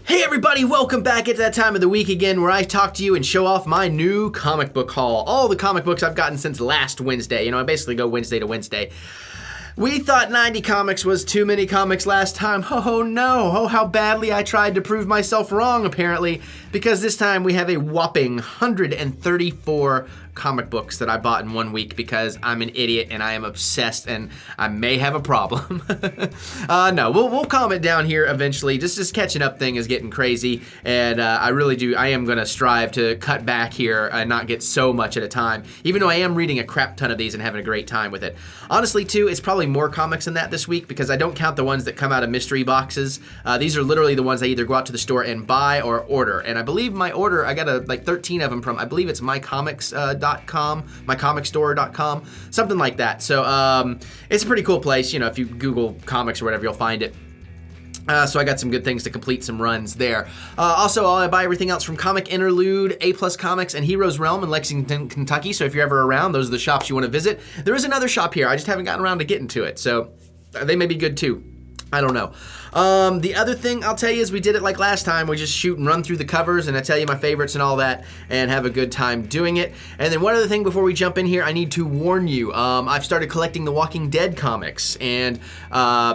Hey everybody, welcome back. It's that time of the week again where I talk to you and show off my new comic book haul. All the comic books I've gotten since last Wednesday. You know, I basically go Wednesday to Wednesday. We thought 90 comics was too many comics last time. Oh no, oh how badly I tried to prove myself wrong apparently, because this time we have a whopping 134 comic books that I bought in 1 week because I'm an idiot and I am obsessed and I may have a problem. No, we'll calm it down here eventually. Just this catching up thing is getting crazy, and I am gonna strive to cut back here and not get so much at a time, even though I am reading a crap ton of these and having a great time with it. Honestly too, it's probably more comics than that this week because I don't count the ones that come out of mystery boxes. These are literally the ones I either go out to the store and buy or order, and I believe my order, I got like 13 of them from, I believe it's mycomics.com, mycomicstore.com, something like that. So it's a pretty cool place. You know, if you Google comics or whatever, you'll find it. So I got some good things to complete some runs there. Also, I buy everything else from Comic Interlude, A+ Comics, and Heroes Realm in Lexington, Kentucky. So if you're ever around, those are the shops you want to visit. There is another shop here. I just haven't gotten around to getting to it. So they may be good too. I don't know. The other thing I'll tell you is we did it like last time. We just shoot and run through the covers and I tell you my favorites and all that and have a good time doing it. And then one other thing before we jump in here, I need to warn you. I've started collecting the Walking Dead comics and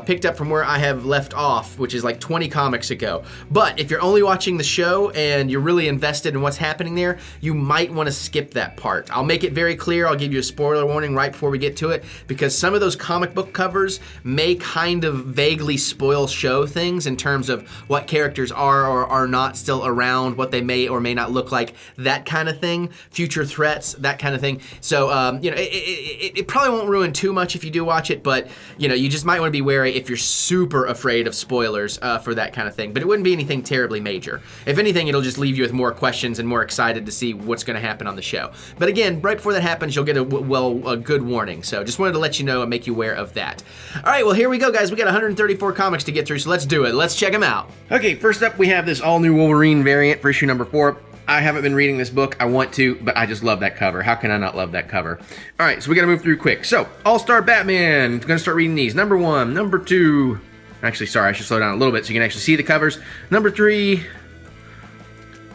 picked up from where I have left off, which is like 20 comics ago. But if you're only watching the show and you're really invested in what's happening there, you might want to skip that part. I'll make it very clear. I'll give you a spoiler warning right before we get to it because some of those comic book covers may kind of vaguely spoil show things in terms of what characters are or are not still around, what they may or may not look like, that kind of thing, future threats, that kind of thing. So, you know, it probably won't ruin too much if you do watch it, but, you know, you just might want to be wary if you're super afraid of spoilers for that kind of thing. But it wouldn't be anything terribly major. If anything, it'll just leave you with more questions and more excited to see what's going to happen on the show. But again, right before that happens, you'll get a good warning. So just wanted to let you know and make you aware of that. All right, well, here we go, guys. We got 134 comics to get through, so let's do it. Let's check them out. Okay, first up we have this all-new Wolverine variant for issue number 4. I haven't been reading this book. I want to, but I just love that cover. How can I not love that cover? All right, so we gotta move through quick. So, All-Star Batman. I'm gonna start reading these. Number 1, number 2. Actually, sorry, I should slow down a little bit so you can actually see the covers. Number 3,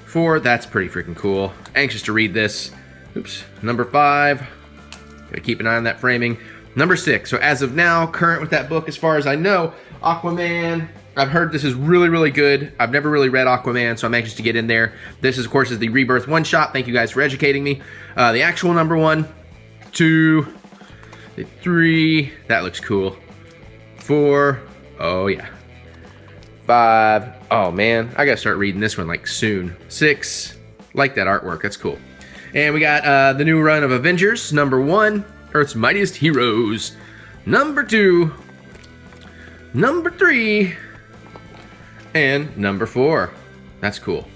4. That's pretty freaking cool. Anxious to read this. Oops. Number 5. Gotta keep an eye on that framing. Number 6, so as of now, current with that book as far as I know, Aquaman. I've heard this is really, really good. I've never really read Aquaman, so I'm anxious to get in there. This, of course, is the Rebirth one-shot. Thank you guys for educating me. The actual number 1, 2, 3, that looks cool. 4, oh yeah. 5, oh man, I gotta start reading this one like soon. 6, like that artwork, that's cool. And we got the new run of Avengers, number 1. Earth's Mightiest Heroes. Number 2, number 3, and number 4. That's cool.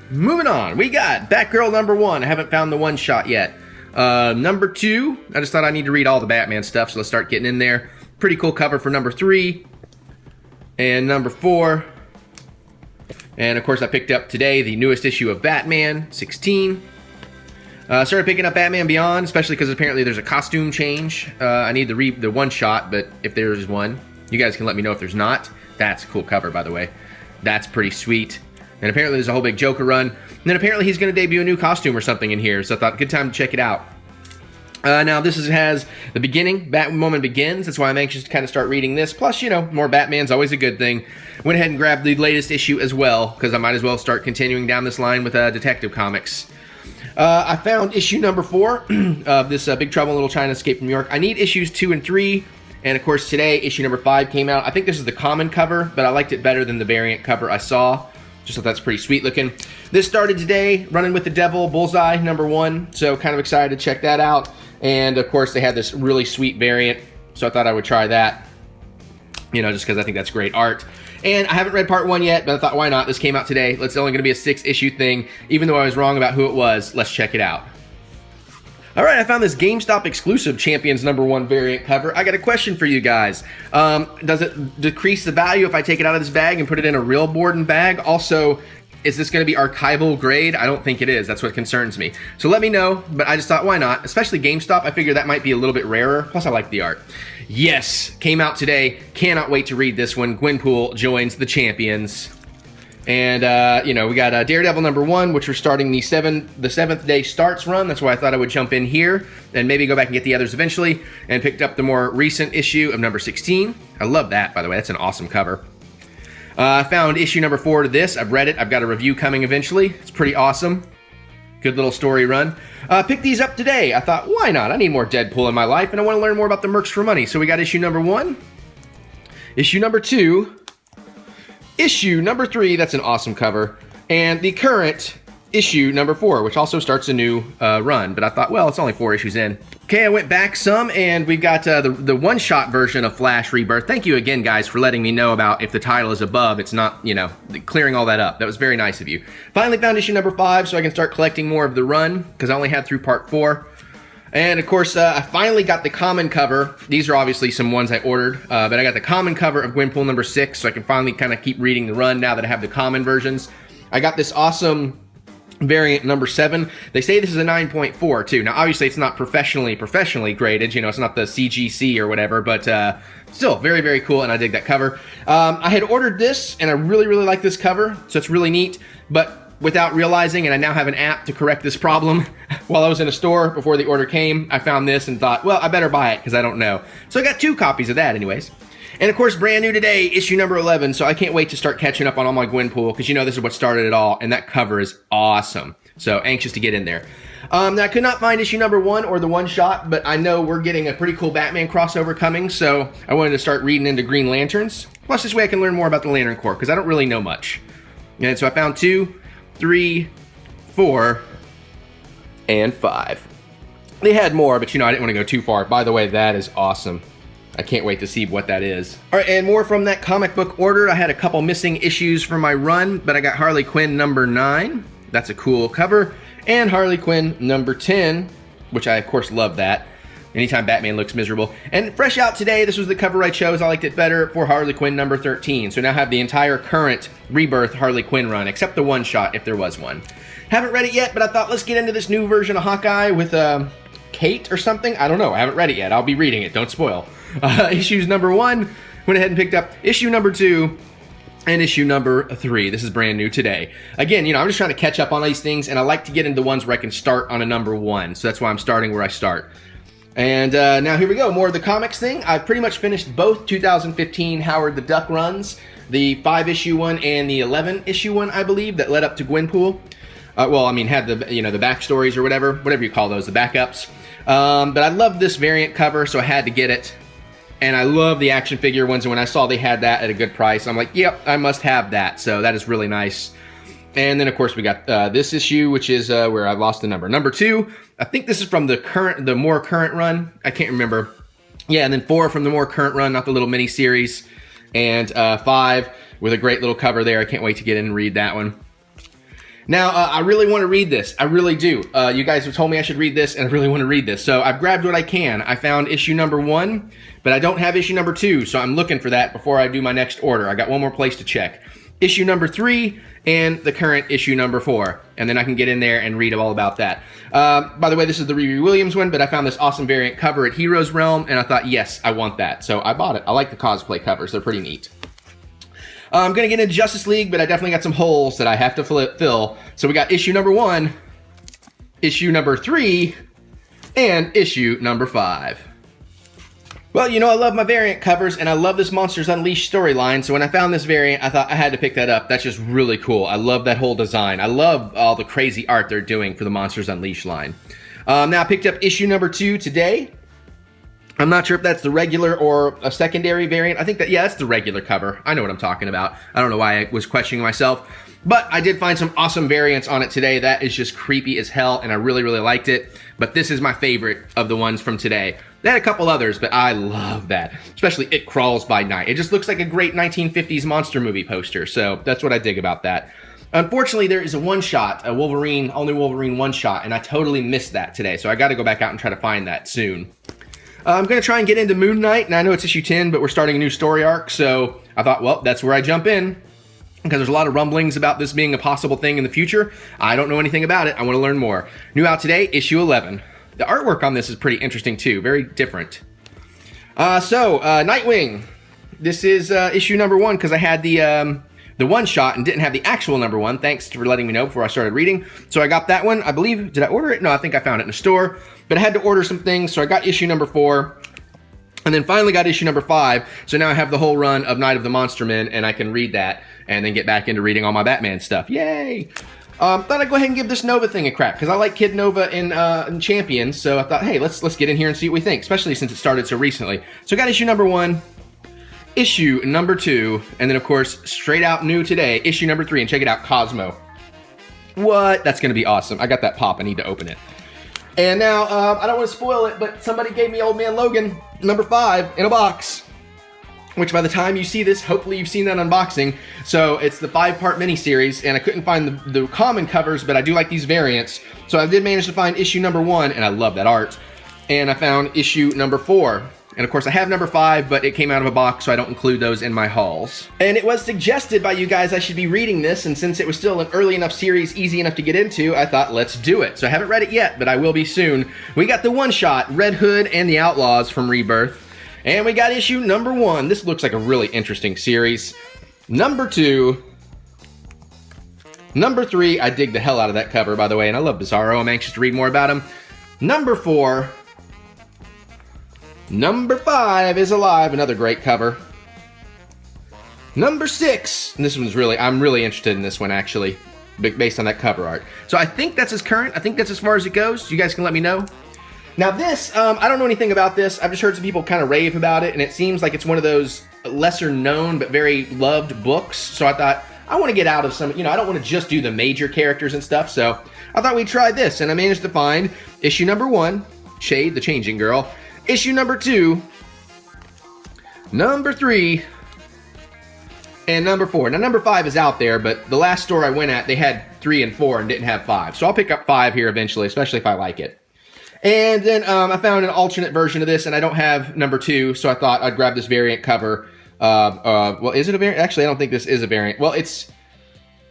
Moving on, we got Batgirl number 1. I haven't found the one shot yet. Number 2, I just thought I need to read all the Batman stuff, so let's start getting in there. Pretty cool cover for number 3 and number 4. And of course, I picked up today the newest issue of Batman 16. Started picking up Batman Beyond, especially because apparently there's a costume change. I need the one shot, but if there's one, you guys can let me know if there's not. That's a cool cover, by the way. That's pretty sweet. And apparently there's a whole big Joker run. And then apparently he's going to debut a new costume or something in here, so I thought, good time to check it out. Now this has the beginning, Batwoman Begins. That's why I'm anxious to kind of start reading this. Plus, you know, more Batman's always a good thing. Went ahead and grabbed the latest issue as well, because I might as well start continuing down this line with Detective Comics. I found issue number 4 of this Big Trouble in Little China Escape from New York. I need issues 2 and 3, and of course today issue number 5 came out. I think this is the common cover, but I liked it better than the variant cover I saw. Just thought that's pretty sweet looking. This started today, Running with the Devil, Bullseye, number 1, so kind of excited to check that out. And of course they had this really sweet variant, so I thought I would try that. You know, just because I think that's great art. And I haven't read part 1 yet, but I thought, why not? This came out today. It's only going to be a 6-issue thing. Even though I was wrong about who it was, let's check it out. All right, I found this GameStop exclusive Champions number 1 variant cover. I got a question for you guys. Does it decrease the value if I take it out of this bag and put it in a real board and bag? Also, is this going to be archival grade? I don't think it is. That's what concerns me. So let me know, but I just thought, why not? Especially GameStop, I figure that might be a little bit rarer. Plus, I like the art. Yes, came out today. Cannot wait to read this one. Gwenpool joins the champions. And, you know, we got Daredevil #1, which we're starting the seventh day starts run. That's why I thought I would jump in here and maybe go back and get the others eventually. And picked up the more recent issue of #16. I love that, by the way. That's an awesome cover. I found issue #4 to this. I've read it. I've got a review coming eventually. It's pretty awesome. Good little story run. Picked these up today. I thought, why not? I need more Deadpool in my life, and I want to learn more about the Mercs for Money. So we got issue #1, issue #2, issue #3, that's an awesome cover, and the current issue #4, which also starts a new run. But I thought, well, it's only 4 issues in. Okay, I went back some, and we've got the one-shot version of Flash Rebirth. Thank you again, guys, for letting me know about if the title is above, it's not, you know, clearing all that up. That was very nice of you. Finally found issue #5, so I can start collecting more of the run, because I only had through part 4. And, of course, I finally got the common cover. These are obviously some ones I ordered, but I got the common cover of Gwenpool #6, so I can finally kind of keep reading the run now that I have the common versions. I got this awesome variant #7. They say this is a 9.4 too. Now, obviously, it's not professionally graded. You know, it's not the CGC or whatever, but still very, very cool, and I dig that cover. I had ordered this, and I really, really like this cover, so it's really neat, but without realizing, and I now have an app to correct this problem, while I was in a store before the order came, I found this and thought, well, I better buy it because I don't know. So I got 2 copies of that anyways. And of course, brand new today, issue #11, so I can't wait to start catching up on all my Gwenpool, because you know this is what started it all, and that cover is awesome. So anxious to get in there. Now, I could not find issue #1 or the one-shot, but I know we're getting a pretty cool Batman crossover coming, so I wanted to start reading into Green Lanterns. Plus, this way I can learn more about the Lantern Corps, because I don't really know much. And so I found 2, 3, 4, and 5. They had more, but you know, I didn't want to go too far. By the way, that is awesome. I can't wait to see what that is. All right, and more from that comic book order. I had a couple missing issues from my run, but I got Harley Quinn #9. That's a cool cover. And Harley Quinn #10, which I, of course, love that. Anytime Batman looks miserable. And fresh out today, this was the cover I chose. I liked it better for Harley Quinn #13. So now I have the entire current Rebirth Harley Quinn run, except the one-shot, if there was one. Haven't read it yet, but I thought, let's get into this new version of Hawkeye with Kate or something. I don't know. I haven't read it yet. I'll be reading it. Don't spoil. Issues #1, went ahead and picked up issue #2 and issue #3. This is brand new today. Again, you know, I'm just trying to catch up on these things, and I like to get into ones where I can start on a #1. So that's why I'm starting where I start. And now here we go. More of the comics thing. I've pretty much finished both 2015 Howard the Duck runs, the 5-issue one and the 11-issue one, I believe, that led up to Gwenpool. Well, I mean, had the, you know, the backstories or whatever you call those, the backups. But I love this variant cover, so I had to get it. And I love the action figure ones, and when I saw they had that at a good price, I'm like, yep, I must have that. So that is really nice. And then, of course, we got this issue, which is where I lost the number. #2, I think this is from the more current run. I can't remember. Yeah, and then 4 from the more current run, not the little mini series. And 5 with a great little cover there. I can't wait to get in and read that one. Now, I really want to read this. I really do. You guys have told me I should read this, and I really want to read this. So I've grabbed what I can. I found issue #1, but I don't have issue #2, so I'm looking for that before I do my next order. I got one more place to check. Issue #3 and the current issue #4, and then I can get in there and read all about that. By the way, this is the Riri Williams one, but I found this awesome variant cover at Heroes Realm, and I thought, yes, I want that. So I bought it. I like the cosplay covers. They're pretty neat. I'm going to get into Justice League, but I definitely got some holes that I have to fill. So we got issue #1, issue #3, and issue #5. Well, you know, I love my variant covers, and I love this Monsters Unleashed storyline, so when I found this variant, I thought I had to pick that up. That's just really cool. I love that whole design. I love all the crazy art they're doing for the Monsters Unleashed line. Now, I picked up issue #2 today. I'm not sure if that's the regular or a secondary variant. I think that, yeah, that's the regular cover. I know what I'm talking about. I don't know why I was questioning myself. But I did find some awesome variants on it today. That is just creepy as hell, and I really, really liked it. But this is my favorite of the ones from today. They had a couple others, but I love that. Especially It Crawls by Night. It just looks like a great 1950s monster movie poster. So that's what I dig about that. Unfortunately, there is a one-shot, a Wolverine, all-new Wolverine one-shot, and I totally missed that today. So I got to go back out and try to find that soon. I'm going to try and get into Moon Knight, and I know it's issue 10, but we're starting a new story arc, so I thought, well, that's where I jump in, because there's a lot of rumblings about this being a possible thing in the future. I don't know anything about it. I want to learn more. New out today, issue 11. The artwork on this is pretty interesting, too. Very different. Nightwing. This is issue number 1 because I had the one shot and didn't have the actual number 1. Thanks for letting me know before I started reading. So I got that one. I believe, did I order it? No, I think I found it in a store. But I had to order some things, so I got issue number 4. And then finally got issue number 5. So now I have the whole run of Night of the Monster Men, and I can read that and then get back into reading all my Batman stuff. Yay! Thought I'd go ahead and give this Nova thing a crack, because I like Kid Nova in Champions, so I thought, hey, let's get in here and see what we think, especially since it started so recently. So I got issue number 1, issue number 2, and then of course, straight out new today, issue number 3, and check it out, Cosmo. What? That's gonna be awesome. I got that pop, I need to open it. And now, I don't want to spoil it, but somebody gave me Old Man Logan, number 5, in a box. Which by the time you see this, hopefully you've seen that unboxing. So it's the 5-part miniseries, and I couldn't find the common covers, but I do like these variants. So I did manage to find issue number 1, and I love that art. And I found issue number 4. And of course I have number 5, but it came out of a box, so I don't include those in my hauls. And it was suggested by you guys I should be reading this, and since it was still an early enough series, easy enough to get into, I thought, let's do it. So I haven't read it yet, but I will be soon. We got the one-shot, Red Hood and the Outlaws from Rebirth. And we got issue number 1. This looks like a really interesting series. Number 2. Number 3. I dig the hell out of that cover, by the way, and I love Bizarro. I'm anxious to read more about him. Number 4. Number 5 is Alive. Another great cover. Number 6. And this one's really, I'm really interested in this one, actually, based on that cover art. So I think that's as current. I think that's as far as it goes. You guys can let me know. Now this, I don't know anything about this. I've just heard some people kind of rave about it, and it seems like it's one of those lesser known but very loved books. So I thought, I want to get out of some, I don't want to just do the major characters and stuff. So I thought we'd try this, and I managed to find issue number 1, Shade, the Changing Girl, issue number 2, number 3, and number 4. Now number 5 is out there, but the last store I went at, they had 3 and 4 and didn't have 5. So I'll pick up 5 here eventually, especially if I like it. And then I found an alternate version of this, and I don't have number 2, so I thought I'd grab this variant cover. Well, is it a variant? Actually, I don't think this is a variant. Well,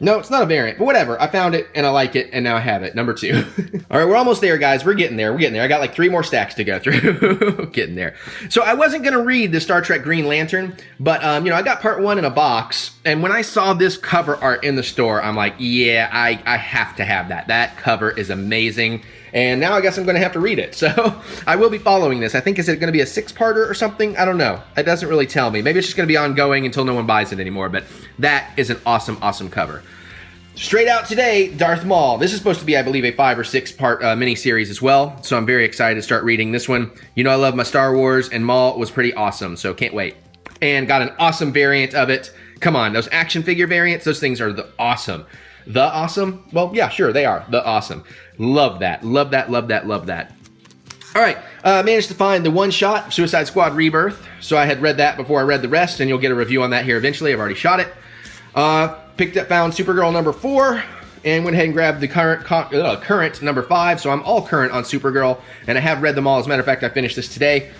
no, it's not a variant, but whatever. I found it, and I like it, and now I have it, number 2. All right, we're almost there, guys. We're getting there. I got like 3 more stacks to go through. Getting there. So I wasn't going to read the Star Trek Green Lantern, but, I got part 1 in a box, and when I saw this cover art in the store, I'm like, yeah, I have to have that. That cover is amazing. And now I guess I'm going to have to read it. So I will be following this. I think, is it going to be a 6-parter or something? I don't know. It doesn't really tell me. Maybe it's just going to be ongoing until no one buys it anymore. But that is an awesome, awesome cover. Straight out today, Darth Maul. This is supposed to be, I believe, a 5 or 6-part miniseries as well. So I'm very excited to start reading this one. I love my Star Wars, and Maul was pretty awesome. So can't wait. And got an awesome variant of it. Come on, those action figure variants, those things are the awesome. The awesome? Well, yeah, sure, they are. The awesome. Love that. Love that, love that, love that. All right, managed to find the one-shot Suicide Squad Rebirth. So I had read that before I read the rest, and you'll get a review on that here eventually. I've already shot it. Found Supergirl number 4, and went ahead and grabbed the current number 5. So I'm all current on Supergirl, and I have read them all. As a matter of fact, I finished this today.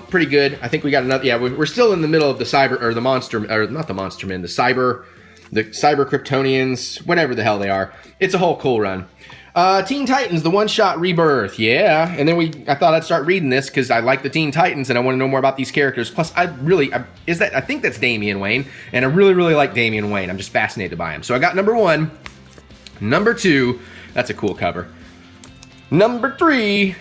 Pretty good. I think we got another, yeah, we're still in the middle of the the Cyber Kryptonians, whatever the hell they are. It's a whole cool run. Teen Titans, the one-shot Rebirth, yeah. And then I thought I'd start reading this because I like the Teen Titans and I want to know more about these characters. Plus, I think that's Damian Wayne, and I really, really like Damian Wayne. I'm just fascinated by him. So I got number 1, number 2, that's a cool cover. Number 3,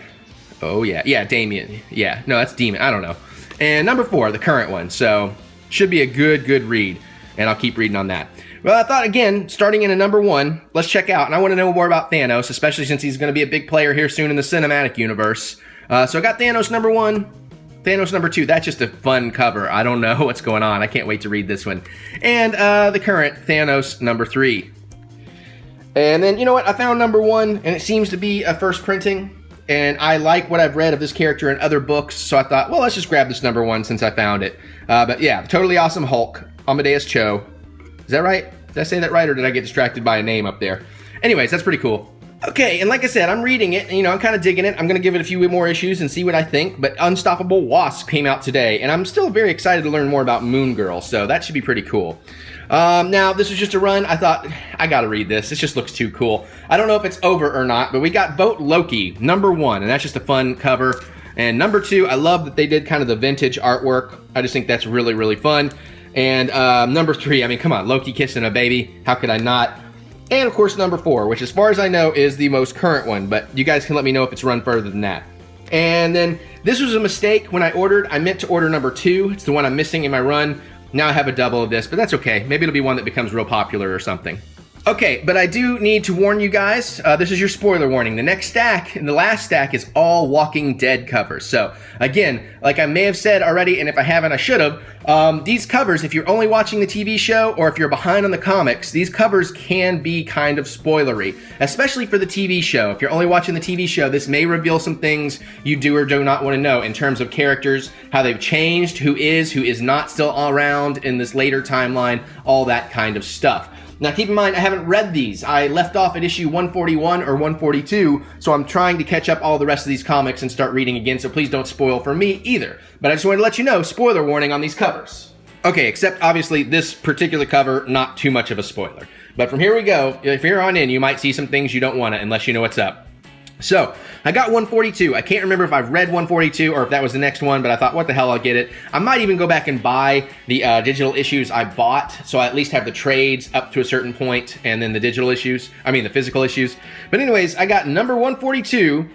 oh yeah, Damian, yeah, no, that's Demon, I don't know. And number 4, the current one, so should be a good read, and I'll keep reading on that. Well, I thought, again, starting in a number 1, let's check out, and I want to know more about Thanos, especially since he's going to be a big player here soon in the cinematic universe. So I got Thanos number 1, Thanos number 2. That's just a fun cover. I don't know what's going on. I can't wait to read this one. And the current Thanos number 3. And then, you know what? I found number 1, and it seems to be a first printing. And I like what I've read of this character in other books, so I thought, well, let's just grab this number 1 since I found it. But yeah, Totally Awesome Hulk, Amadeus Cho. Is that right? Did I say that right, or did I get distracted by a name up there? Anyways, that's pretty cool. Okay, and like I said, I'm reading it, and, I'm kind of digging it. I'm going to give it a few more issues and see what I think, but Unstoppable Wasp came out today, and I'm still very excited to learn more about Moon Girl, so that should be pretty cool. Now, this was just a run. I thought, I gotta read this. This just looks too cool. I don't know if it's over or not, but we got Vote Loki, number 1, and that's just a fun cover. And number 2, I love that they did kind of the vintage artwork. I just think that's really, really fun. And number 3, I mean, come on, Loki kissing a baby. How could I not? And of course, number 4, which as far as I know is the most current one, but you guys can let me know if it's run further than that. And then this was a mistake when I ordered. I meant to order number 2. It's the one I'm missing in my run. Now I have a double of this, but that's okay. Maybe it'll be one that becomes real popular or something. Okay, but I do need to warn you guys, this is your spoiler warning. The next stack, and the last stack, is all Walking Dead covers. So, again, like I may have said already, and if I haven't, I should have, these covers, if you're only watching the TV show, or if you're behind on the comics, these covers can be kind of spoilery, especially for the TV show. If you're only watching the TV show, this may reveal some things you do or do not want to know in terms of characters, how they've changed, who is not still around in this later timeline, all that kind of stuff. Now keep in mind, I haven't read these. I left off at issue 141 or 142, so I'm trying to catch up all the rest of these comics and start reading again, so please don't spoil for me either. But I just wanted to let you know, spoiler warning on these covers. Okay, except obviously this particular cover, not too much of a spoiler. But from here we go, if you're on in, you might see some things you don't want to unless you know what's up. So, I got 142. I can't remember if I've read 142 or if that was the next one, but I thought, what the hell, I'll get it. I might even go back and buy the digital issues I bought, so I at least have the trades up to a certain point, and then the the physical issues. But anyways, I got number 142,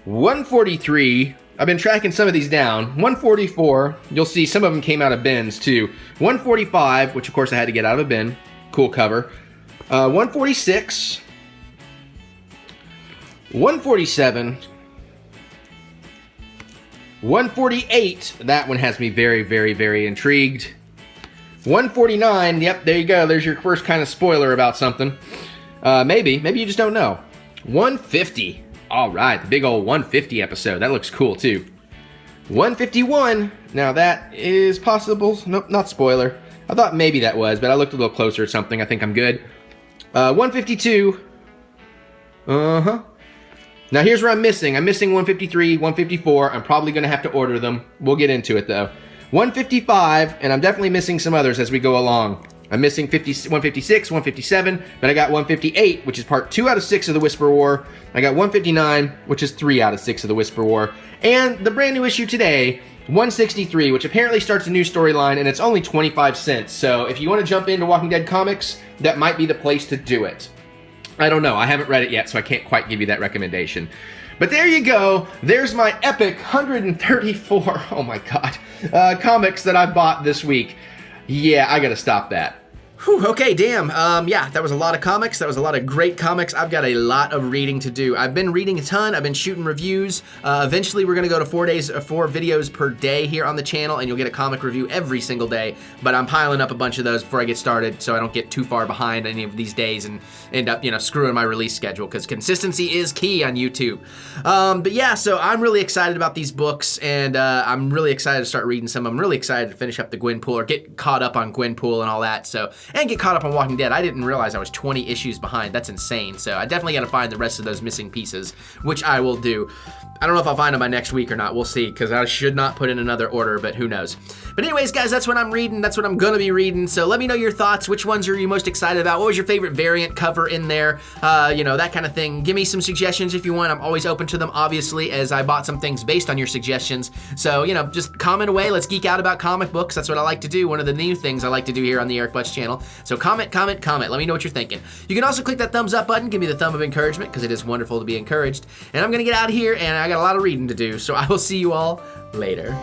143, I've been tracking some of these down, 144, you'll see some of them came out of bins too, 145, which of course I had to get out of a bin, cool cover, 146, 147, 148, that one has me very, very, very intrigued. 149, yep, there you go, there's your first kind of spoiler about something. Maybe you just don't know. 150, all right, the big old 150 episode, that looks cool too. 151, now that is possible, nope, not spoiler. I thought maybe that was, but I looked a little closer at something, I think I'm good. 152, Now here's where I'm missing 153, 154, I'm probably going to have to order them. We'll get into it though. 155, and I'm definitely missing some others as we go along. I'm missing 156, 157, but I got 158, which is part 2 out of 6 of the Whisper War. I got 159, which is 3 out of 6 of the Whisper War. And the brand new issue today, 163, which apparently starts a new storyline, and it's only 25 cents. So if you want to jump into Walking Dead comics, that might be the place to do it. I don't know. I haven't read it yet, so I can't quite give you that recommendation. But there you go. There's my epic 134, oh my god, comics that I bought this week. Yeah, I gotta stop that. Whew, okay, damn. Yeah, that was a lot of comics. That was a lot of great comics. I've got a lot of reading to do. I've been reading a ton. I've been shooting reviews. Eventually, we're going to go to 4 videos per day here on the channel, and you'll get a comic review every single day. But I'm piling up a bunch of those before I get started so I don't get too far behind any of these days and end up, screwing my release schedule, because consistency is key on YouTube. But yeah, so I'm really excited about these books, and I'm really excited to start reading some. I'm really excited to finish up the Gwenpool, or get caught up on Gwenpool and all that, and get caught up on Walking Dead. I didn't realize I was 20 issues behind. That's insane. So I definitely got to find the rest of those missing pieces, which I will do. I don't know if I'll find them by next week or not. We'll see, because I should not put in another order, but who knows. But anyways, guys, that's what I'm reading. That's what I'm going to be reading. So let me know your thoughts. Which ones are you most excited about? What was your favorite variant cover in there? That kind of thing. Give me some suggestions if you want. I'm always open to them, obviously, as I bought some things based on your suggestions. So, just comment away. Let's geek out about comic books. That's what I like to do. One of the new things I like to do here on the Eric Butts channel. So comment. Let me know what you're thinking. You can also click that thumbs up button. Give me the thumb of encouragement, because it is wonderful to be encouraged. And I'm going to get out of here, and I got a lot of reading to do. So I will see you all later.